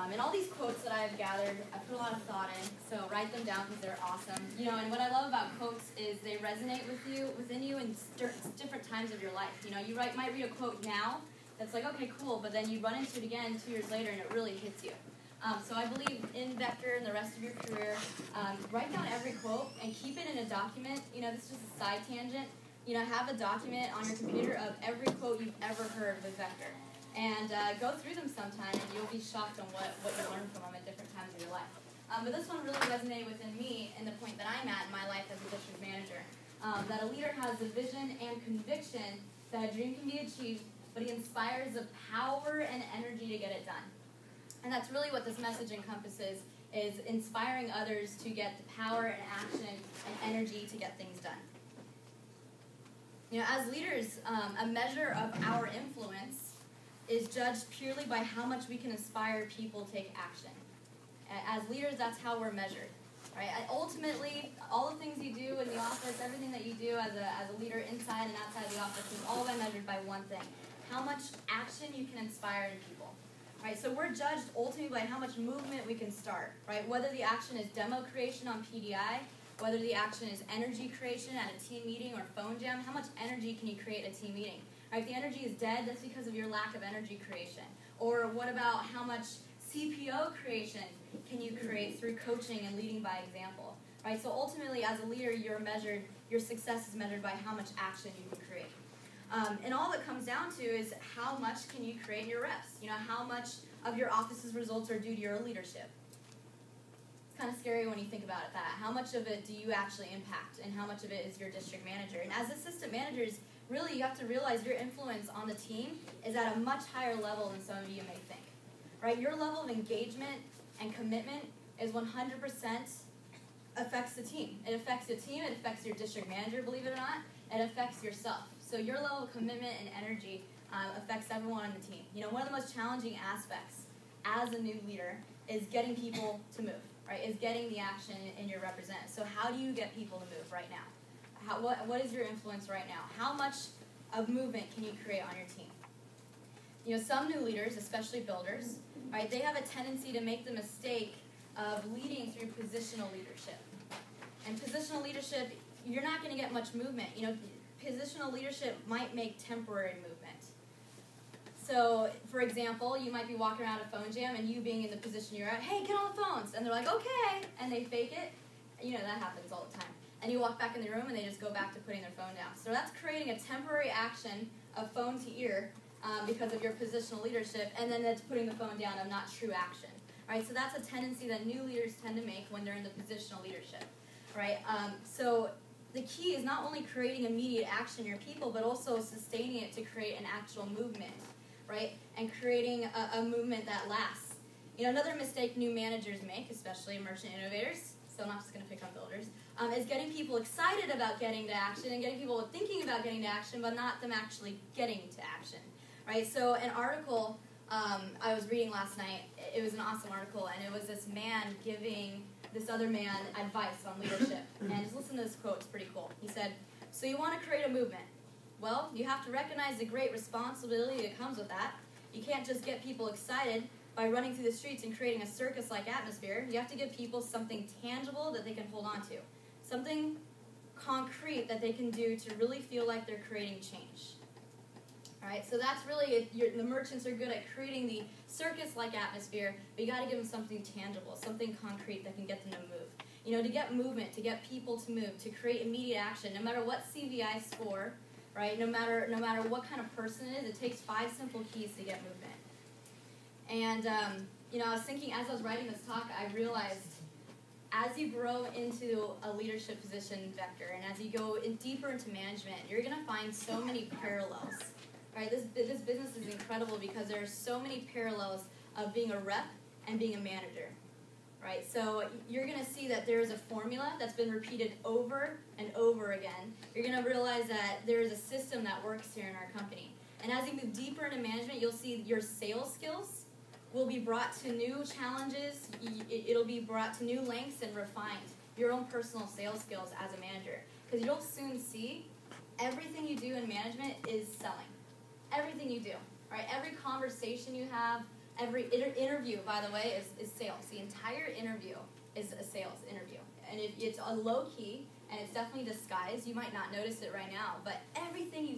And all these quotes that I've gathered, I put a lot of thought in, so write them down because they're awesome. You know, and what I love about quotes is they resonate within you in different times of your life. You know, you might read a quote now that's like, okay, cool, but then you run into it again 2 years later and it really hits you. So I believe in Vector and the rest of your career, write down every quote and keep it in a document. You know, this is just a side tangent. You know, have a document on your computer of every quote you've ever heard with Vector. And go through them sometime, and you'll be shocked on what you learn from them at different times of your life. But this one really resonated within me in the point that I'm at in my life as a district manager. That a leader has the vision and conviction that a dream can be achieved, but he inspires the power and energy to get it done. And that's really what this message encompasses, is inspiring others to get the power and action and energy to get things done. You know, as leaders, a measure of our influence is judged purely by how much we can inspire people to take action. As leaders, that's how we're measured, right? Ultimately, all the things you do in the office, everything that you do as a leader inside and outside the office is all measured by one thing: how much action you can inspire in people. Right, so we're judged ultimately by how much movement we can start, right? Whether the action is demo creation on PDI, whether the action is energy creation at a team meeting or phone jam, how much energy can you create at a team meeting? Right, if the energy is dead, that's because of your lack of energy creation. Or what about how much CPO creation can you create through coaching and leading by example? Right, so ultimately as a leader, your success is measured by how much action you can create. And all that comes down to is how much can you create in your reps? You know, how much of your office's results are due to your leadership? It's kind of scary when you think about it that. How much of it do you actually impact, and how much of it is your district manager? And as assistant managers, really you have to realize your influence on the team is at a much higher level than some of you may think. Right? Your level of engagement and commitment is 100% affects the team. It affects the team, it affects your district manager, believe it or not, it affects yourself. So your level of commitment and energy affects everyone on the team. You know, one of the most challenging aspects as a new leader is getting people to move, right? Is getting the action in your representatives. So how do you get people to move right now? What is your influence right now? How much of movement can you create on your team? You know, some new leaders, especially builders, right, they have a tendency to make the mistake of leading through positional leadership. And positional leadership, you're not going to get much movement. You know, positional leadership might make temporary movement. So, for example, you might be walking around a phone jam and you being in the position you're at, hey, get on the phones. And they're like, okay. And they fake it. You know, that happens all the time. And you walk back in the room and they just go back to putting their phone down. So that's creating a temporary action of phone to ear because of your positional leadership. And then that's putting the phone down of not true action. Right? So that's a tendency that new leaders tend to make when they're in the positional leadership. Right? So the key is not only creating immediate action in your people, but also sustaining it to create an actual movement, right? And creating a movement that lasts. You know, another mistake new managers make, especially merchant innovators, so I'm not just going to pick on builders, is getting people excited about getting to action and getting people thinking about getting to action, but not them actually getting to action, right? So an article I was reading last night, it was an awesome article, and it was this man giving this other man advice on leadership. And just listen to this quote, it's pretty cool. He said, so you want to create a movement. Well, you have to recognize the great responsibility that comes with that. You can't just get people excited by running through the streets and creating a circus-like atmosphere. You have to give people something tangible that they can hold on to. Something concrete that they can do to really feel like they're creating change. All right, so that's really, the merchants are good at creating the circus-like atmosphere, but you got to give them something tangible, something concrete that can get them to move. You know, to get movement, to get people to move, to create immediate action, no matter what CVI score, right? No matter what kind of person it is, it takes 5 simple keys to get movement. And you know, I was thinking as I was writing this talk, I realized as you grow into a leadership position, Vector, and as you go deeper into management, you're going to find so many parallels. Right, this business is incredible because there are so many parallels of being a rep and being a manager. Right, so you're going to see that there is a formula that's been repeated over and over again. You're going to realize that there is a system that works here in our company. And as you move deeper into management, you'll see your sales skills will be brought to new challenges. It'll be brought to new lengths and refined. Your own personal sales skills as a manager. Because you'll soon see everything you do in management is selling. Everything you do, right? Every conversation you have Every interview, by the way, is sales. The entire interview is a sales interview. And it's a low key, and it's definitely disguised. You might not notice it right now, but everything you